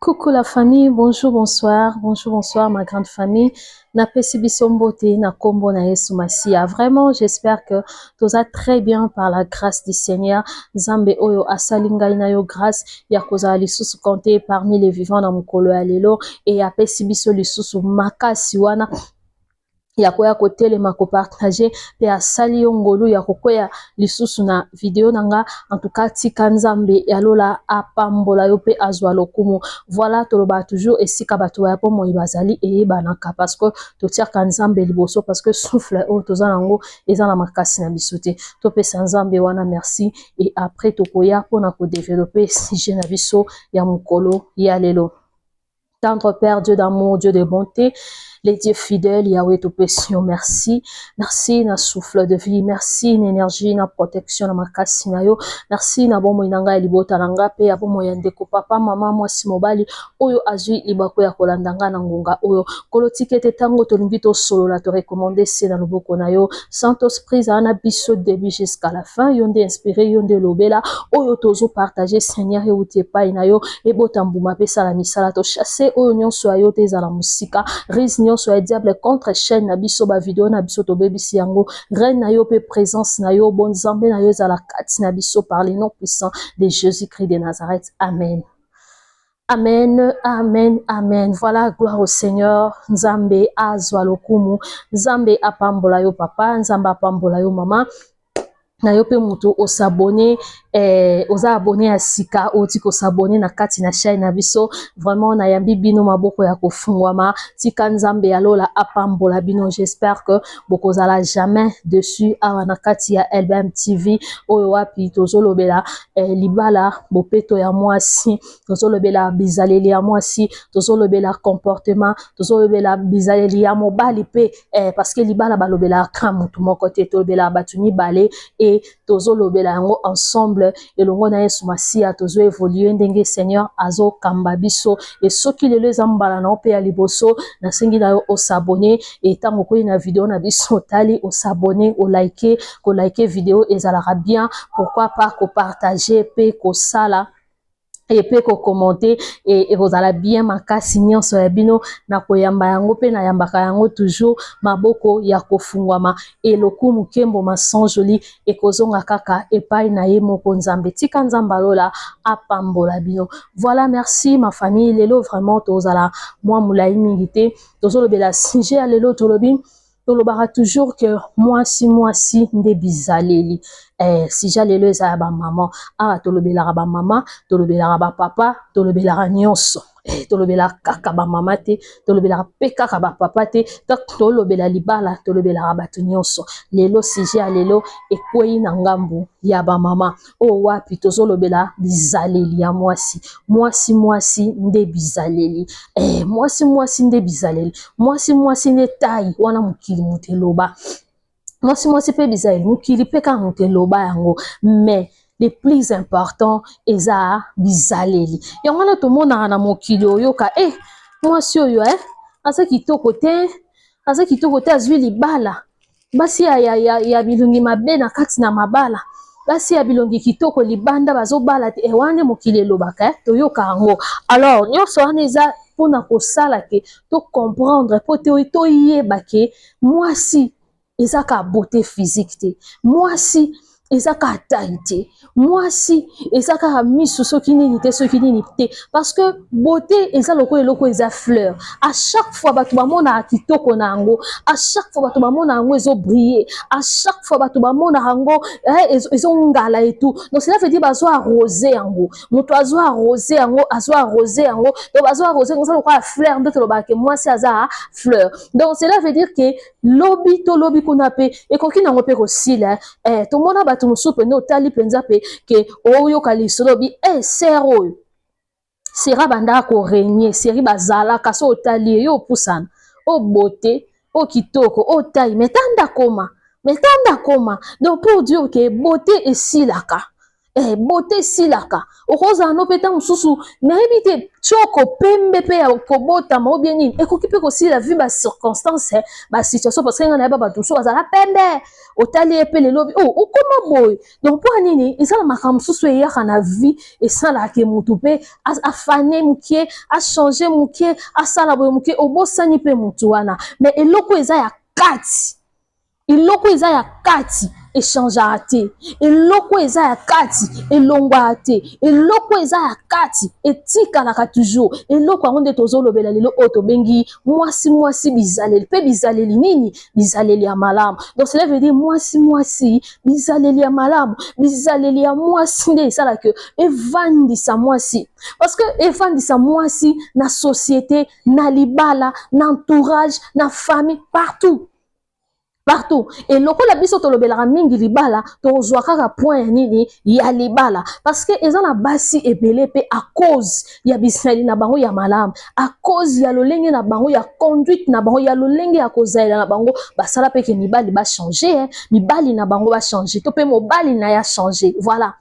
Coucou la famille, bonjour, bonsoir ma grande famille. Na pesi biso mbote na kombo na Yesu Masia. Vraiment, j'espère que tous êtes très bien par la grâce du Seigneur. Zambe oyo asalinga ina yo grâce ya kozala lisusu compté parmi les vivants na mukolo ya lelo et ya pesi biso lisusu makasi wana ya koya kotelema ko partager pe asali yo ngolu ya kokoya lisusu na video nanga en tout cas tika nzambe ya lola apambola yo pe azwa lokumu. Voilà toloba toujours esika bato ya po moi bazali eyebanaka parce que totiaka nzambe liboso parce que souffle o toza nango eza na makasi na biso te topesa nzambe wana merci et après tokoya mpona kodevelope sujet na biso ya mokolo ya lelo. Tendre Père, Dieu d'amour, Dieu de bonté, les dieux fidèles, Yahweh Tout-Puissant, merci. Merci na souffle de vie, merci na énergie, na protection, na makasi na yo. Merci na bomo inanga libota nanga pe ya bomo yandeko papa mama mwasi mobali oyo azui libako ya kolandanga na ngonga oyo. Kolotike te tango tolingi to solo la to recommander c'est na loboko na yo. Saint-Esprit ana biso début jusqu'à la fin, yonde inspiré, yonde lobela oyo tozo partager Seigneur et utie pa ina yo e botambuma pe sala misala to chasser oyo nyonso ayo te ezala musika rise nyonso ya diable contre chaîne na biso ba video na biso to bebisi yango reine na yo pe présence na yo bon nzambe na yo ezala kati na biso par le nom puissant de Jésus-Christ de Nazareth. Amen. Amen, amen, amen. Voilà, gloire au Seigneur. Nzambe azwa lokumu, Nzambe apambola yo papa, Nzambe apambola yo mama. Na yo pe mutu osabone oza abonné à sika oti ko s'abonner na kati na chaîne na biso vraiment na yambi bino maboko ya kofungwama tika nzambe ya lola apambola bino. J'espère que bokozala jamais dessus awa na kati ya LBM TV oyo wapi tozolobela libala bopeto ya mwasi, tozolobela bizaleli ya mwasi, tozolobela comportement, tozolobela bizaleli ya mobali pe parce que libala balobela ka mutu moko te tolobela batu mibale et tozolobela yango ensemble elongo na Yesu Masia tozo évoluer ndenge Seigneur azo kamba biso et soki lelo ezambala na ope ya liboso na sengi na yo o s'abonner et tango ko na video na biso tali o s'abonner o liker ko liker vidéo ezalaka bien pourquoi pas ko partager pe ko sala et pe ko commenter et vous allez bien makasi nyonso ya bino na koyamba yango pe na yambaka yango toujours maboko ya kofungwama et lokumu kembo masan joli et kozonga kaka epai na ye moko nzambe tika nzamba lola apambola bino. Voilà, merci ma famille lelo vraiment tozala moi moulai mingi te tozolobela sujet ya lelo tolobi tolobara toujours que mwasi nde bizaleli si jalelo eza ba maman tolobelaka ba maman tolobelaka ba papa tolobelaka nyonso tolobela kaka ba mama te tolobelaka pe kaka ba papa te tolobela libala tolobelaka bato nyonso lelo sujet ya lelo ekwei na ngambu ya ba mama o wapi tozolobela bizaleli ya mwasi nde bizaleli mwasi nde bizaleli mwasi nde tai wana mukili muteloba mwasi pe bizaleli mukili pe ka muteloba yango mais le plus important eza bizaleli yango na tomonaka na mokili oyoka mwasi oyo aza kitoko te azwi libala basi ya bilongi mabe na kati na mabala basi ya bilongi kitoko libanda bazobala te wana mokili elobaka toyoka yango alors nyonso wana eza mpona kosala ke to comprendre po te toyeba ke mwasi eza ka beauté physique te mwasi eza ka taille te mwasi eza ka misu soki nini te parce que beauté eza loko eloko eza fleur à chaque fois bato bamona kitoko na yango à chaque fois bato bamona yango ezo briller à chaque fois bato bamona yango ezo ngala et tout donc cela veut dire bazo arroser yango moto azo arroser yango donc bazo arroser yango ça lokwa fleur ndoto lobaka mwasi aza fleur donc cela veut dire que lobi kuna pe ekoki nango pe kosila tomona bato mosusu pene otali penza pe ke oyoka lisolobi ser oyo sera banda ko régner seri bazalaka so otali yo pusana o beauté o kitoko o taille metanda koma donc pour dire que beauté esilaka beauté silaka okoza no peta mususu nayebi te choko pembe pe ya kobotama ou bien nini ekoki mpe kosila vu bacirconstance basituation parce que nga nayeba bato mosusu bazala pembe otali ye mpe lelo okoma boye donc mpo nini eza na makambo mosusu eyaka na vie esalaka motu mpe afane moke achange moke asala boye moke obosani mpe motu wana mais eloko eza ya kati eloko eza ya kati echangeaka te eloko eza ya kati elongwaka te eloko eza ya kati etikalaka toujours eloko yango nde tozolobela lelo oyo tobengi mwasi bizaleli mpe bizaleli nini bizaleli ya malamu donc cela veut dire mwasi bizaleli ya malamu bizaleli ya mwasi nde esalaka evandisa mwasi parce que evandisa mwasi na société na libala na entourage na famille partout et lokola biso tolobelaka mingi libala tozwa kaka point ya nini ya libala parce que eza na basi ebele pe à cause ya bisali na bango ya malamu à cause ya lolenge na bango ya conduite na bango ya lolenge ya kozaela na bango basala pe ke mibali ba changer mibali na bango ba changer to pe mobali na ya changer voilà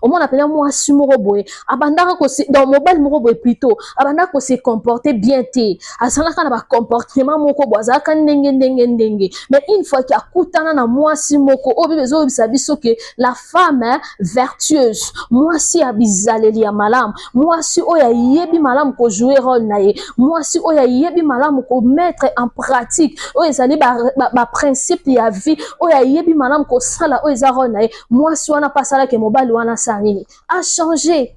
omona pena mwasi moko boye abandaka dans mobile moko boye plutôt abandaka se comporter bien te asalaka na ba comportement moko boye azalaka ndenge mais une fois qu'il akutana na mwasi moko oyo bezo bisa biso ke la femme vertueuse mwasi ya bizaleli ya malamu mwasi oyo ayebi malamu ko jouer rôle na ye mwasi oyo ayebi malamu ko mettre en pratique oyo ezali ba principe ya vie oyo ayebi malamu ko sala oyo eza rôle na ye mwasi wana pasala ke mobile wana sa nini a changé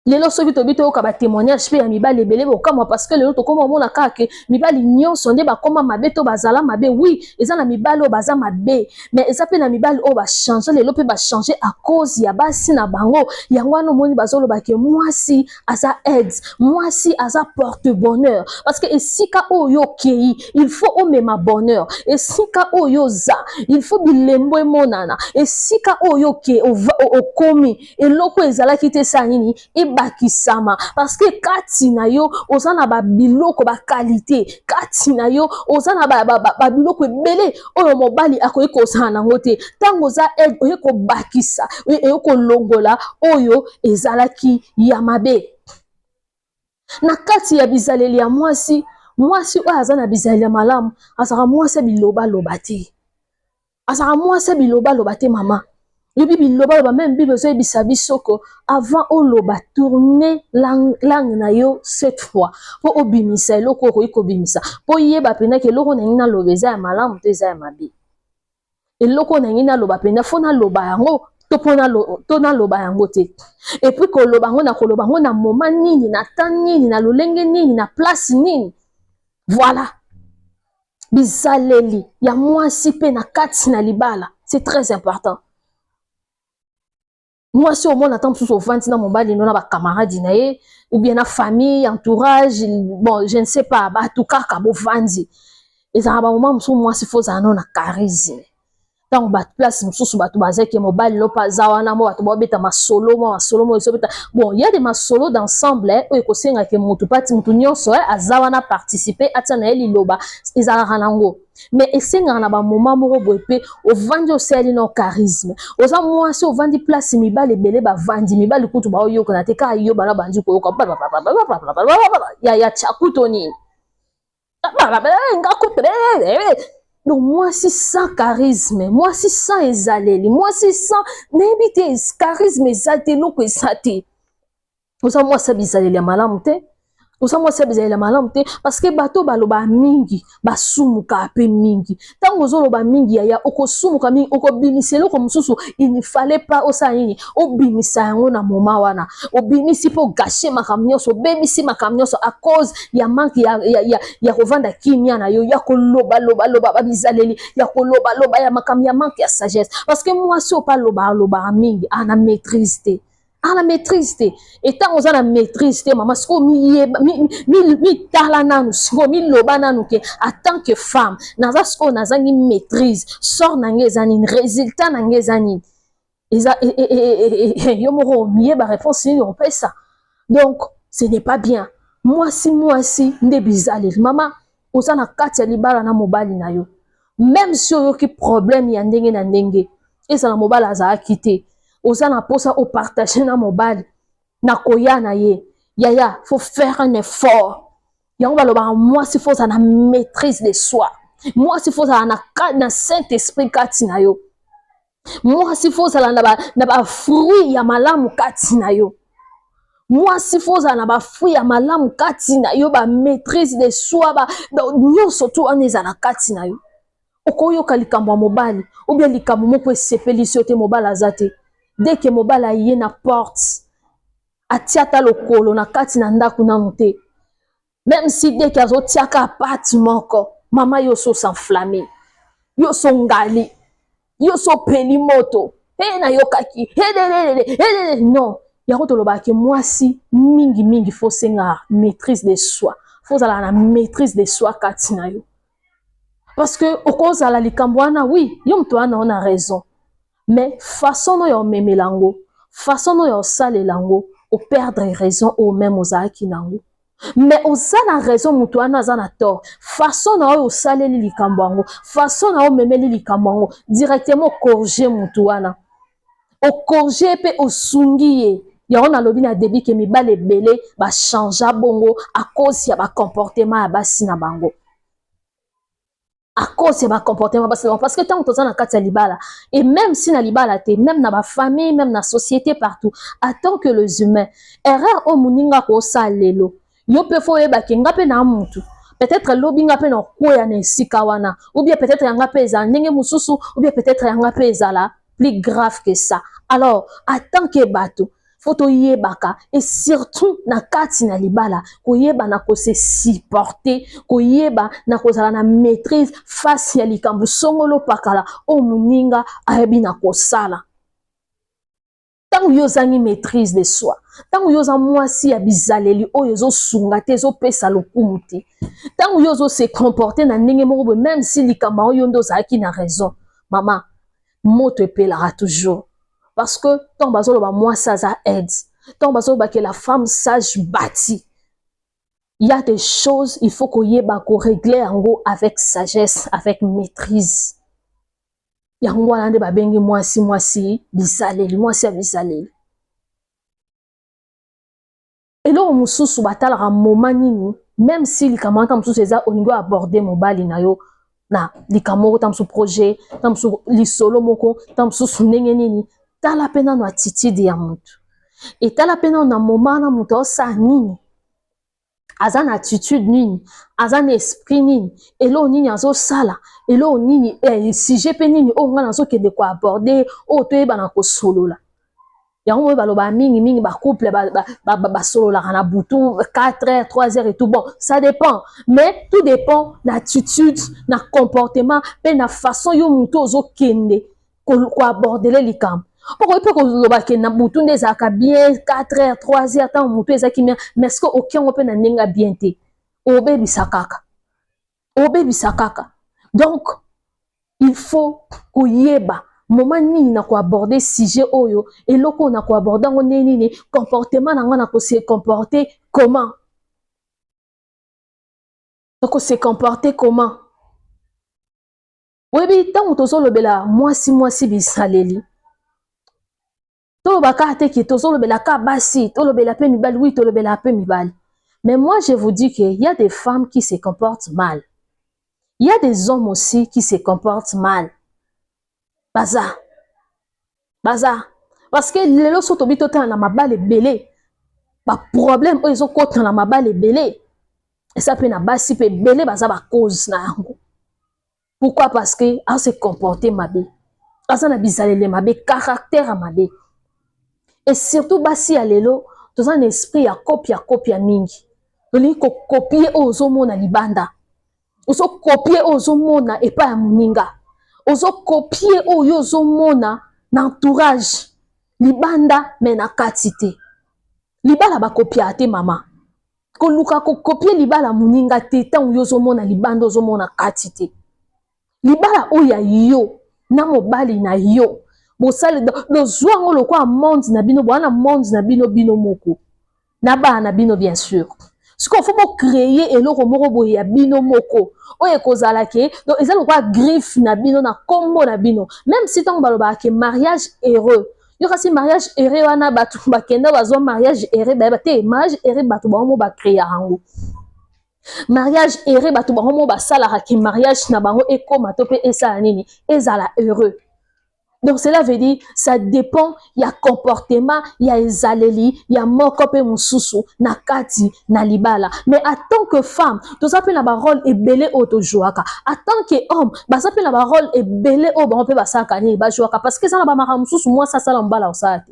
lelo soki tobi toyoka ba témoignage pe ya mibali ebele bokamwa parce que lelo tokoma omona kaka ke mibali nyonso nde bakoma mabe to bazala mabe oui eza na mibali oyo baza mabe mais eza pe na mibali oyo bachange lelo pe bachange à cause ya basi na bango yango wana omoni bazoloba ke mwasi aza aide mwasi aza porte bonheur parce que esika oyo okei il faut omema bonheur esika oyo oza il faut bilembo emonana esika oyo okei okomi eloko ezalaki te sa nini bakisama parce que kati na yo oza na ba biloko ba qualité kati na yo oza na ba biloko ebele oyo mobali akoyi kozala nango te tango oza oye ko bakisa oye ko longola oyo ezalaki ya mabe na kati ya bizaleli ya mwasi oyo aza na bizaleli ya malamu azaka mwasi biloba te azaka mwasi biloba te mama yebi biloba ba même bible zo yebisa bisoko avant oloba tourner langue na yo cette fois po obimisa eloko ko ikobimisa po yeba pena ke eloko na ngina lobeza ya malamu te eza ya mabe eloko na ngina loba pena fona loba yango to na loba yango te et puis ko loba ngo na koloba ngo na moment nini na temps nini na lolenge nini na place nini voilà bizaleli ya mwasi pe na kati na libala c'est très important. Moi, si au moins, on attend tout au fond, dans mon bal, il y a des camarades, ou bien la famille, entourage, bon, je ne sais pas, en tout cas, quand vous vendez. Et ça, à un moment, moi, si faut ça, on a charisme. Tant que place, sous bateau basé qui est mobile, l'opa zawana, moi, tu vois, bêta ma solo, bon, il y a des ma solo d'ensemble, où il y a que mon tout parti, mon tout nyon, soit, à zawana participer, à tanaeli loba, ils a ranango. Mais esenga na ba moment moko boye pe ovandi osali no charisme oza mwasi ovandi place mibali ebele bavandi mibali kutu baoyoka na te ka yo bana bandi koyoka ya chakuto nini donc mwasi sans charisme mwasi sans ezaleli mwasi sans nayebi te charisme eza te eloko eza te oza mwasi bizaleli ya malamu te oza mwasi bizaleli ya malamu te parce que bato baloba mingi basumuka pe mingi tango ozoloba mingi yaya okosumuka mingi okobimisa eloko mosusu il ne fallait pas osala nini obimisa yango na moma wana obimisi mpo gâcher makambo nyonso obebisi makambo nyonso à cause ya manque ya kovanda kimia na yo ya koloba babizaleli ya koloba ya makambo ya manque ya sagesse parce que mwasi opaloba mingi ana maîtrise te la maîtrise et tant on a la maîtrise maman ce mi tala nanu ce mi loba nanu ke en tant que femme naza ce qu'on a zani maîtrise sort nangezani résultat nangezani eza yo moko mié ba réponse ni on fait ça donc ce n'est pas bien mwasi nde bizali mama oza na kati ya libala na mobali na yo même si oyoki problème ya ndenge na ndenge ezala mobali azalaki te oza na posa opartage na mobali na koya na ye yaya faut faire un effort yango balobaka mwasi faut ozala na maîtrise de soi mwasi faut ozala na saint esprit kati na yo mwasi faut ozala na bafruit ya malamu kati na yo mwasi faut ozala na bafruit ya malamu kati na yo bamaîtrise de soi nyonso to wana ezala kati na yo okoyoka likambo ya mobali ou bien likambo moko esepelisi yo te mobali aza te dès que mobali aye na porte atia ata lokolo na kati na ndako nanu te même si dès que azotiaka apati moko mama yo so s'enflamme yo so ngali yo so peli moto nayokaki non yango tolobaki mwasi mingi faut senga maîtrise de soi faut ozala na maîtrise de soi kati na yo parce que okozala likambo wana oui yo moto wana on a raison mais façon no ya omemela yango façon no ya osalela yango operdre raison ou même ozalaki nango mais oza na raison moto wana aza na tort façon na oyo osaleli likambo yango façon na oyo omemeli likambo yango directement okorge moto wana okorge mpe osungi ye yango nalobi na debi ke mibali ebele bachangea bongo à cause ya bacomportement ya basi na bango à cause ya bacomportement basi na bango parce que ntango toza na kati ya libala et même si na libala te même na bafamille même na société partout en tant que les humains erreur oyo moninga kosala lelo yo mpe fo oyebaki nga mpe na mutu peut-être lobi nga mpe na koya na esika wana ou bien peut-être yanga mpe ezala ndenge mosusu ou bien peut-être yanga mpe ezala plus grave que ça alors en tant que bato faut toyebaka et surtout na kati na libala koyeba na kose supporter koyeba na kozala na maîtrise face ya likambo songolo pakala o moninga ayebi na kosala tango yo ozangi maîtrise de soi tango yo oza mwasi ya bizaleli oyo ezosunga te ezopesa lokumu te tango yo ozose comporter na ndenge moko boye même si likambo oyo nde ozalaki na raison mama moto epelaka toujours parce que tant bazoloba mwasi aza aide tant bazoloba que la femme sage bâtie il y a des choses il faut koyeba ko régler yango avec sagesse avec maîtrise yango wana nde babengi mwasi bizaleli mwasi ya bizaleli eloko mosusu batalaka moma nini même si likambo wana mosusu eza olingo aborder mobali na yo na likambo moko ta mosusu projet ta mosusu lisolo moko ta mosusu ndenge nini tala mpe nano attitude ya motu etala mpe nano na moma wana moto aosala nini aza na attitude nini aza na esprit nini eloko nini azosala eloko nini sujet mpe nini oyo nga nazokende koaborde oyo toyeba na kosolola yango moyo baloba mingi bacouple basololaka na butu 4 heures 3 heures et tout bon ça dépend mais tout dépend na attitude na comportement mpe na façon yo motu ozokende koabordele likambo poko mpe koloba ke na butu nde ezalaka bien 4 heures 3 heures ntango motu ezalaki bien mais ce que okiango mpe na ndenge bien te obebisa kaka donc il faut koyeba moment nini na koaborder sujet oyo eloko oyo na koaborder yango nde nini comportement na ngo na kose comporter comment nakose comporter comment oyebi ntango tozolobela mwasi bisaleli tolobaka te ke tozolobelaka basi tolobela mpe mibali oui tolobela mpe mibali mais moi je vous dis que il y a des femmes qui se comportent mal il y a des hommes aussi qui se comportent mal baza parce que lelo so tobi totala na mabale ebele baproblème oyo ezokota na mabale ebele esa mpe na basi mpe ebele baza bacause na yango pourquoi parce que ase comporter mabe aza na bizalele mabe caractère ya mabe et surtout basi ya lelo toza na esprit ya kopia mingi tolingi kokopie oyo ozomona libanda ozokopie oyo ozomona epai ya moninga ozokopie oyo ozomona na entourage libanda me na kati te libala bakopia te mama koluka kokopie libala moninga te ntango yo ozomona libanda ozomona kati te libala oyo ya yo na mobali na yo bosale dozwa yango lokwa monde na bino bwana monde na bino moko na bana na bino bien sûr Ce qu'il faut créer et le romoro ya bino moko. Oye kozala ke donc ils ont quoi griffe na bino na combo na bino. Même si tant baloba ke mariage heureux. Yo kasi mariage heureux wana batu bakenda bazo mariage heureux ba te mariage heureux batu ba mo ba créer hango. Mariage heureux batu ba mo ba sala ki mariage na bango ekoma to pe esala nini ezala heureux. Donc cela veut dire, ça dépend, il y a comportement, il y a ezaleli, il y a mokope mususu, na kati, na libala. Mais en tant que femme, tout ça peut la parole est belé auto-jouaka. En tant qu'homme, ça peut la parole est belé au bon peut basaka ni ba jouaka parce que ça la ba maramsusu moi ça lambala osate.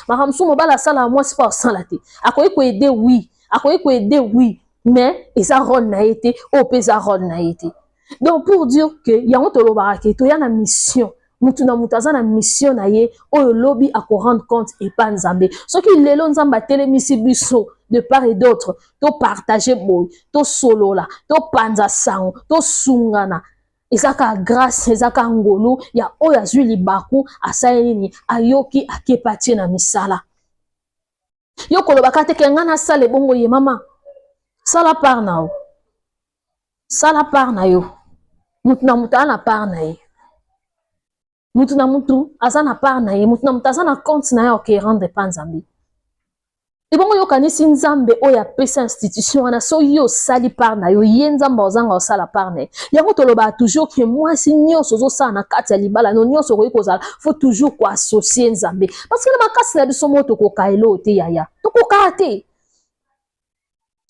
Maramsusu mo bala sala moi c'est pas salate. Akoyi ko aider oui, akoyi ko aider oui, mais ça rôle na été, au pesa rôle na été. Donc pour dire que il y a honte lo barake, to y a na mission. Mutuna mutaza na mission na ye oyo lobby à ko rendre compte et pas nzambe ce qui lelo nzamba telemisi biso de part et d'autre to partager boy to solo la to panza sango to sungana ezaka grâce ezaka ngolu ya oyo azwi libaku asali nini ayoki akepatie na misala yo koloba te ke ngana sale bongo ye mama sala par na yo mutuna mutana par na ye mutu na mutu aza na part na ye mutu na mutu aza na compte na ye oke rendre pa nzambe ebongo yokanisi nzambe oyo apesa institution wana so yo osali part na yo ye nzambe ozanga osala part na ye yango tolobaka toujours ke mwasi nyonso ozosala na kati ya libala no nyonso okoki kozala faut toujours koassocie nzambe parce que na makasi na biso mo tokoka elo te yaya tokokaa te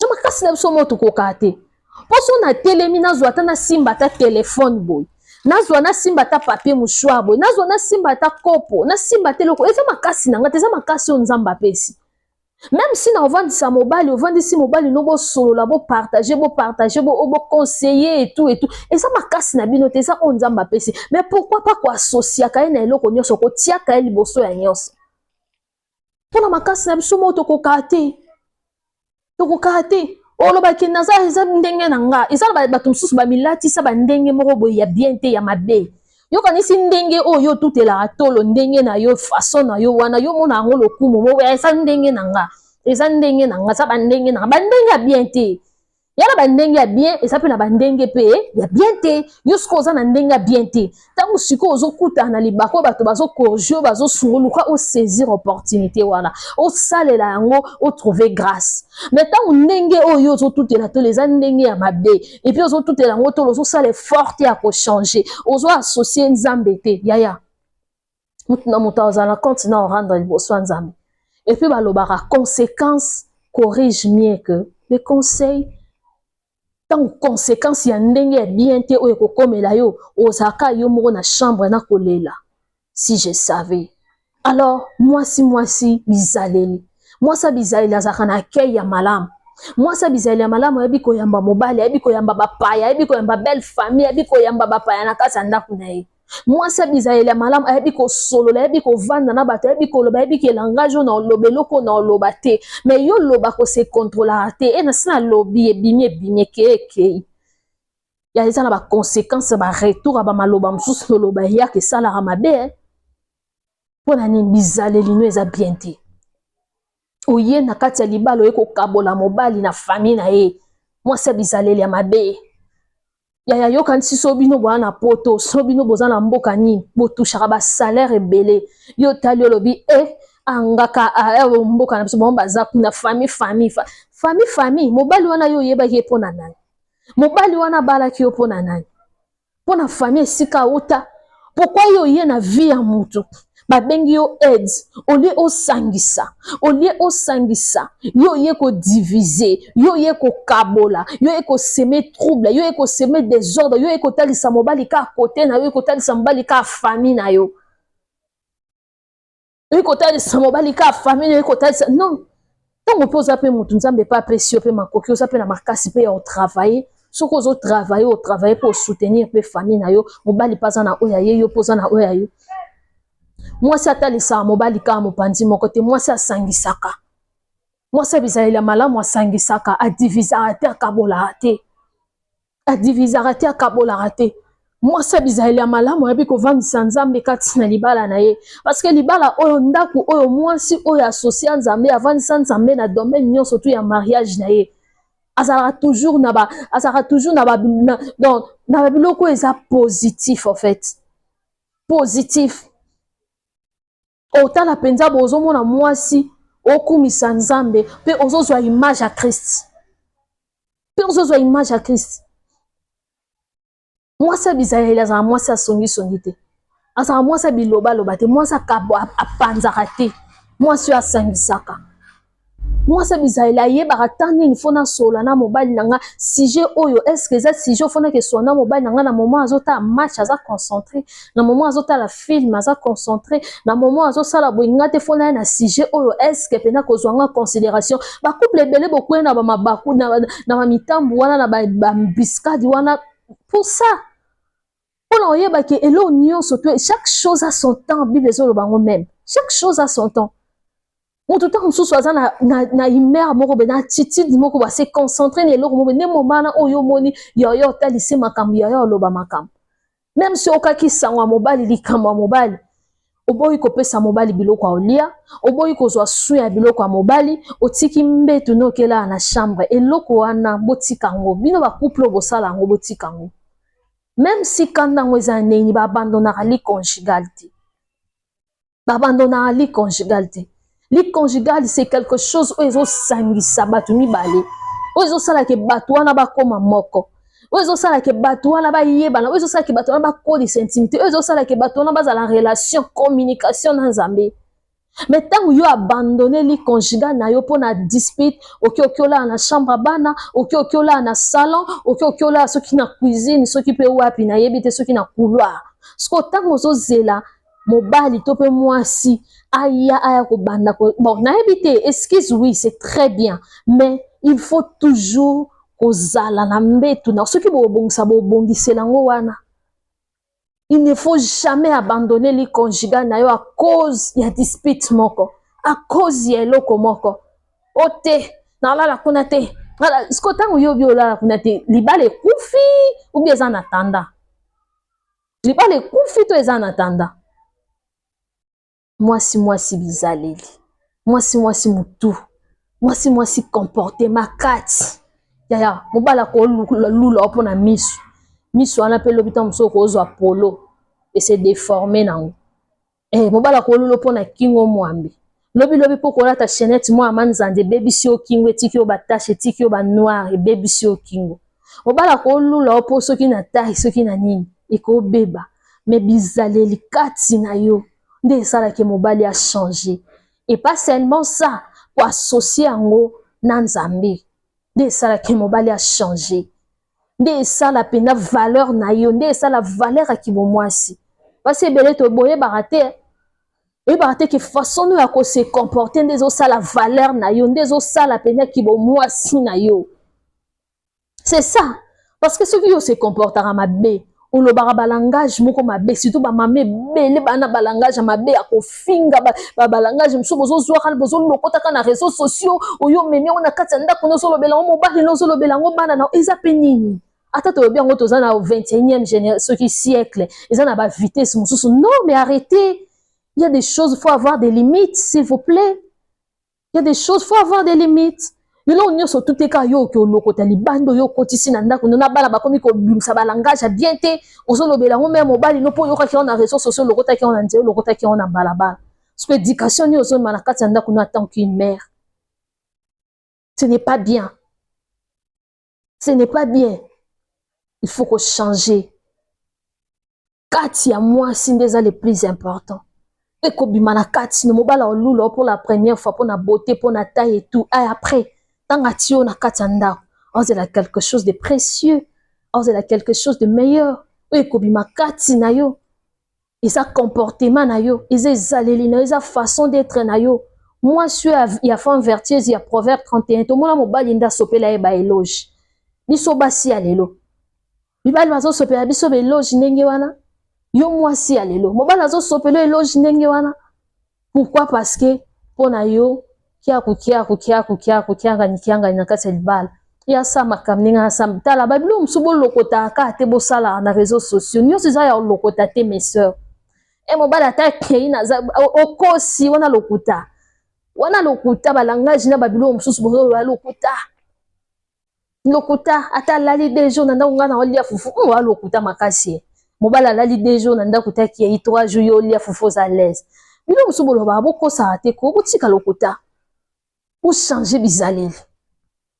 na makasi na biso mo tokokaa te mpo so na telemi nazwa ata na simba ata telefone boye nazwa na simba ta papier mouchoir boy nazwa na simba ta kopo na simba te loko eza makasi nanga te eza makasi o nzamba pesi même si na ovandisa mobali ovandisi mobali no bo solola bo partager bo conseiller et tout eza makasi na bino te eza o nzamba pesi mais pourquoi pas ko associer ka na eloko nyonso ko tia ka liboso ya nyonso pona makasi na biso mo to ko kate olobaki naza eza ndenge na nga eza bato mosusu bamilatisa bandenge moko boye ya bien te ya mabe yokanisi ndenge oyo tutelaka tolo ndenge na yo façon na yo wana yo mona yango lokumu mo eza ndenge na nga eza bandenge na nga bandenge ya bien te yala bandenge ya bien eza pe na bandenge pe ya bien te yo siko oza na ndenge ya bien te ntango siko ozokutana na libako bato bazokorge bazosunguluka osaisir opportunité wana osalela yango otrouver grâce mais ntango ndenge oyo ozotutela tolo eza ndenge ya mabe epuis ozotutela yango tolo ozosala effort te ya kochange ozoassocie nzambe te yaya mutu na moto azala na compte na orendre liboso ya nzambe epuis balobaka conséquence corrige mieux que les conseils. Tant conséquence ya ndenge ya bien te oyo kokomela yo ozaka yo moko na chambre na kolela si je savais alors mwasi bizaleli mwasa bizaleli azaka na kei ya malamu mwasa bizaleli ya malamu ayebi koyamba mobali ayebi koyamba bapaya ayebi koyamba belle famille ayebi koyamba bapaya na kati ya ndako na ye mwasi bizaleli ya malamu ayebi kosolola ayebi kovanda na bato ayebi koloba ayebi kelangage oyo na oloba eloko na oloba te mais yo loba kose contrôlera te e na si na lobi ebimi ekei ya eza na baconséquence baretour ya bamaloba mosusu loloba eyaka esalaka mabe mpo na nini bizaleli no eza bien te oye na kati ya libala oye kokabola mobali na famille na ye mwasi bizaleli ya mabe yaya yokanisi so bino boza na poto so bino boza na mboka nini botushaka basalaire ebele yo tali olobi angaka mboka na biso bango baza kuna famille mobali wana yo oyebaki ye mpo na nani mobali wana abalaki yo mpo na nani mpo na famille esika auta pourquoi yo oye na vie ya mutu babengi yo aide olie osangisa yo oye kodivize yo oye kokabola yo oye koseme trouble yo oye koseme désordre yo oye kotalisa mobali ka kote na yo oye kotalisa mobali ka famille na yo oye kotalisa mobali ka famille na yo oye kotalisa non ntango mpe oza mpe mutu nzambe mpe apesi yo mpe makoki oza mpe na makasi mpe ya otravaille soki ozotravaille mpe osoutenir mpe famille na yo mobali mpe aza na oyo aye yo mpe oza na oyo aye mwasi atalisaka mobali kaka mopanzi moko te mwasi asangisaka mwasi bizaleli ya malamu asangisaka adivisaka te akabolaka te mwasi bizaleli ya malamu ayebi kovandisa nzambe kati na libala na ye parce que libala oyo ndako oyo mwasi oyo asocia nzambe avandisa nzambe na domaine nyonso tu ya mariage na ye azalaka toujours na ba biloko eza positif en fait. Positif. Otala penza bozomona mwasi okumisa Nzambe pe ozozwa image ya Christ. Pe ozozwa image ya Christ. Mwasi abizayeli azala mwasi asongi te. Azala mwasi biloba te, mwasi apanzaka te. Mwasi oyo asangisaka. Mwasi abizayeli ayebaka tani nini fona sola na mobali nanga sujet oyo est-ce que ça sujet fona ke so na mobali nanga na moment azota match aza concentré, na moment azota la film aza concentré, na moment azosala boinga te fona na sujet oyo est-ce que pena kozwanga considération ba couple ebele beaucoup na ba mabaku na mitambu wana na ba biscade wana pour ça. On oyeba ke elo nyonso to chaque chose a son temps Bible ezolobango même. Chaque chose a son temps. Mon tout temps sous soza na imer moko be na attitude moko ba se concentrer na eloko moko ne momana oyo moni yo talisi makambo yo loba makambo. Même si okaki sangwa mobali likambo mobali oboyi kopesa mobali biloko olia oboyi kozwa su ya biloko ya mobali otiki mbetu nokela na chambre eloko wana botika ngo bino ba couple bosala ngo botika ngo. Même si kanda ngo eza neni ba abandonnera li conjugalité. Ba abandonnera li conjugalité. Li conjugal c'est quelque chose où ezo sangisa batu mibale. Où ezo sala ke batu wana ba koma moko. Où ezo sala ke batu wana ba yebana, où ezo sala ke batu wana ba kodi intimité, où ezo sala ke batu wana ba za la relation, communication na Nzambe. Mais tant yo abandonné li conjugal na yo pona dispute, okiola na chambre bana, okiola na salon, okiola soki na cuisine, soki pe wapi na yebite soki na couloir. Sko tant ozo zela mobali to pe mwasi aya ko banda ko bon na habité excuse oui c'est très bien mais il faut toujours kozala na mbetu na soki bo bongisa bo bongisela ngo wana. Il ne faut jamais abandonner les conjugal na yo à cause ya dispute moko, à cause ya eloko moko. Ote na la kuna te voilà ce que tango yo bio la kuna te libale kufi ou bien za na tanda libale kufi to eza na tanda. Mwasi bizaleli, mwasi mutu, mwasi comporte makati yaya mobala ko lula opona misu wana pe lobita muso ko ozwa polo et c'est déformé nango mobala ko lula opona kingo mwambe lobi poko lata chaînette mwa manzande bebisi o kingo etiki o batache etiki o ba noir bebisi o kingo mobala ko lula opo soki na taille soki na nini eko beba mais bizaleli kati na yo nde sala ke mobali a changé et pas seulement ça pour associer ango na Nzambe nde sala ke mobali a changé nde sala pena valeur na yo nde sala valeur a kibomwasi parce que belé to boye barate et barate ke façon no ya ko se comporter nde zo sala valeur na yo nde zo sala pena kibomwasi na yo c'est ça parce que ceux qui se comportera mabe on le balangage moko mabe surtout ba mame bele bana balangage mabe akofinga ba balangage mso bozo zwa kana bozo lokota kana réseaux sociaux oyo memi on a kati ndako no solo bela mo bali no solo bela ngo bana na eza penini ata to bien ngo toza na 21e génération qui siècle eza na ba vitesse mususu non mais arrêtez il y a des choses faut avoir des limites s'il vous plaît il y a des choses faut avoir des limites. Yo nyonso tuteka yo ke olokota libando yo kotisi na ndako na bana bakomi ko bimisa balangage bien te ozolobela ngo même mobali no po yo ka ki on a réseaux sociaux lokota ki on a nzelo lokota ki on a balabala parce que éducation ni ozo na kati ndako na tant qu'une mère ce n'est pas bien, ce n'est pas bien, il faut que changer kati ya moi si ndeza le plus important et ko bimana kati no mobala olulo pour la première fois pour na beauté pour na taille et tout et après Tangatio na katanda, on a quelque chose de précieux, on a quelque chose de meilleur. Et kobima kati na yo, et ça comportement na yo, et ça zaleli na yo, et ça façon d'être na yo. Moi je suis il y a femme vertueuse, il y a Proverbe 31. Tout le monde mobali nda sopela e ba éloge. Biso basi alelo. Bibali bazo sopela biso be éloge ndenge wana. Yo mwasi alelo. Mobali bazo sopela éloge ndenge wana. Pourquoi? Parce que pona yo kianga na kati libala ya sama kamninga sama tala babilo msubo lokota ka te bosala na réseaux sociaux nyonso za ya lokota te mes sœurs e mobala ta kei na okosi wana lokuta balangage na babilo msusu bozo lokuta lokuta ata lali dejo nanda ngana olia fufu wa lokuta makasi mobala lali dejo nanda kutaki ya 3 jours yo olia fufu za l'aise bino musubolo ba boko sa te ko botika lokuta bo changer bizaleli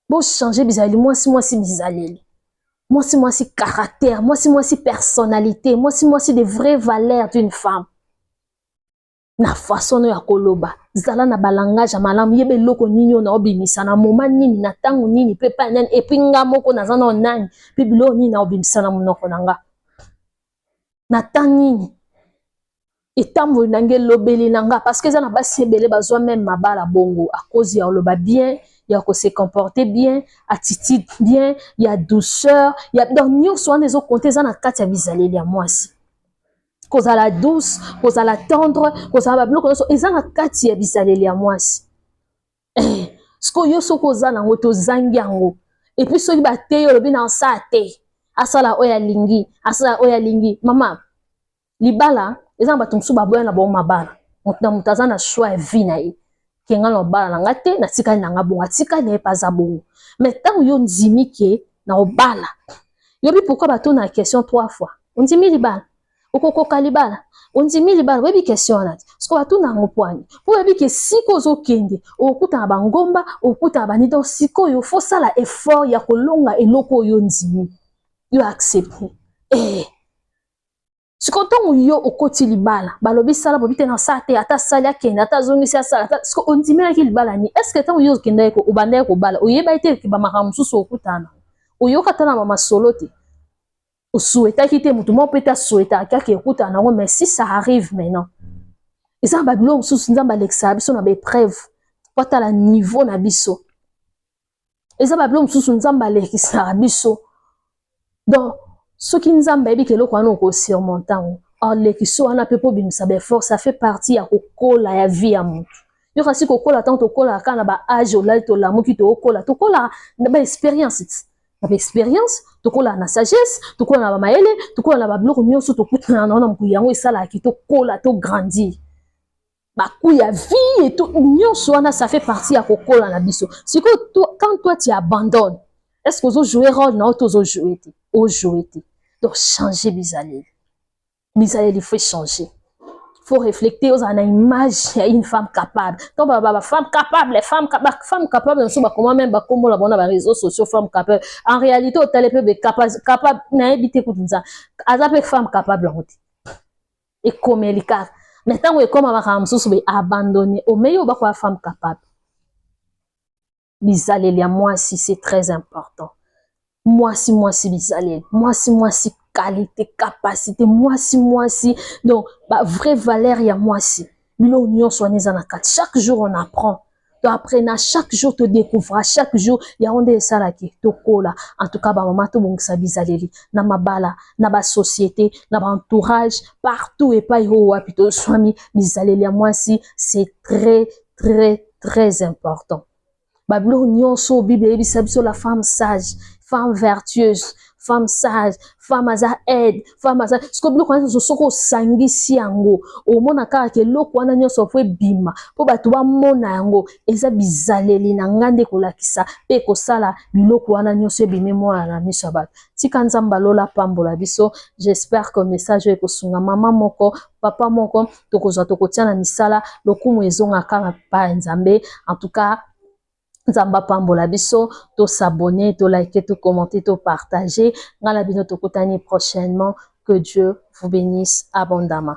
moi si bizaleli moi si caractère moi si personnalité moi si des vraies valeurs d'une femme na façon ya koloba zala na balangage malamu yebe loko nini na obimisa na moment nini na tango nini pe pa nani et puis nga moko naza na nani pe bilo nini na obimisa na monoko nanga na tango nini etambo nange lobeli nanga parce que za na basi ebele bazwa même mabala bongo à cause ya oloba bien ya ko se comporter bien attitude bien ya douceur ya donc nyonso wana ezo compter za na kati ya bizaleli ya mwasi kozala douce kozala tendre kozala biloko nyonso eza na kati ya bizaleli ya mwasi siko yo soki oza nango tozangi yango epuis soki bateyi olobi na osala te asala oyo alingi asala oyo alingi mama libala eza na bato mosusu baboya na bango mabala na moto aza na choix ya vie na ye kenga na mobala na nga te natikali na nga bongo atikali na ye mpe aza bongo mais ntango yo ndimi ke na obala yobi pourkui bato na question 3 fois ondimi libala okokoka libala ondimi libala webi question wana te siko bato na yango pwani po webi ke siko ozokende okuta na bangomba okuta na bani donc sikoyo fosala effort ya kolonga eloko oyo ndimi yo accepte siko ntongo yo okoti libala balobi sala bobi te na osala te ata sali akende ata azongisi asala ata siko ondimelaki libala ni estce ntango yo okendaki obandaki kobala oyebaki te bamakambo mosusu okutana oyoka ata na bamasolo te osouhaitaki te motu moko mpe te asouhaitaka kaka ekutana nango mais si ça arrive maintenant eza na babilo mosusu nzambe alekisaka biso na baepreuve po atala niveau na biso eza babilo mosusu nzambe alekisaka biso donc soki nzambe ayebi ke eloko wana okosurmonta ngo alekiso wana mpe mpo obimisa baeffort ça fait partie ya kokola ya vie ya motu yo kasi kokola ntango tokolaka kaka na baage olali tolamuki tookola tokolaka na baexpérience ti na baexpérience tokola na sagesse tokola na bamayele tokola na babiloko nyonso tokutana na mokili yango esalaki tokola tograndir bakuya ya vie et nyonso wana ça fait partie ya kokola na biso sikoyo quand toi tu abandonnes est-ce que ozojouer rôle na yo to ozojouer te ojouer te donc changer bizaleli il faut changer faut réfléchir aux images à une femme capable donc femme capable femme capable so bakoma même bakombo la bona ba réseaux sociaux femme capable en réalité au télé peu capable na ebité kutunza azape femme capable en route et comme elle car maintenant et comme ba so be abandonner au meilleur ba femme capable bizaleli ya moi si c'est très important moi si bizaleli moi si qualité, capacité, moi si. Donc, bah, vraie valeur, il y a moi si. Chaque jour, on apprend. Tu apprends, chaque jour, tu découvres. Chaque jour, il y a un des salaki. En tout cas, bah, maman, tout le monde s'habille. Na ma bala, na ma société, na ma entourage, partout et pas yo, plutôt swami, bizaleli, moi si, c'est très, très, très important. Bablo nyonso Bible biso la femme sage, femme vertueuse, femme sage, femme aza aide, femme aza ce que biloko wana soko sangisi yango omona kaka ke loko wana nyonso fo bima po bato bamona yango eza bizaleli na ngande kolakisa pe kosala biloko wana nyonso ebimi mwana na miso bato tika nzamba lola pambola biso. J'espère que message ekosunga mama moko papa moko tokozwa tokotia na misala lokumu ezonga kaka pa nzambe. En tout cas Nzamba pambola biso, to s'abonner, to liker, to commenter, to partager. Ngala bino to kotani prochainement. Que Dieu vous bénisse abondamment.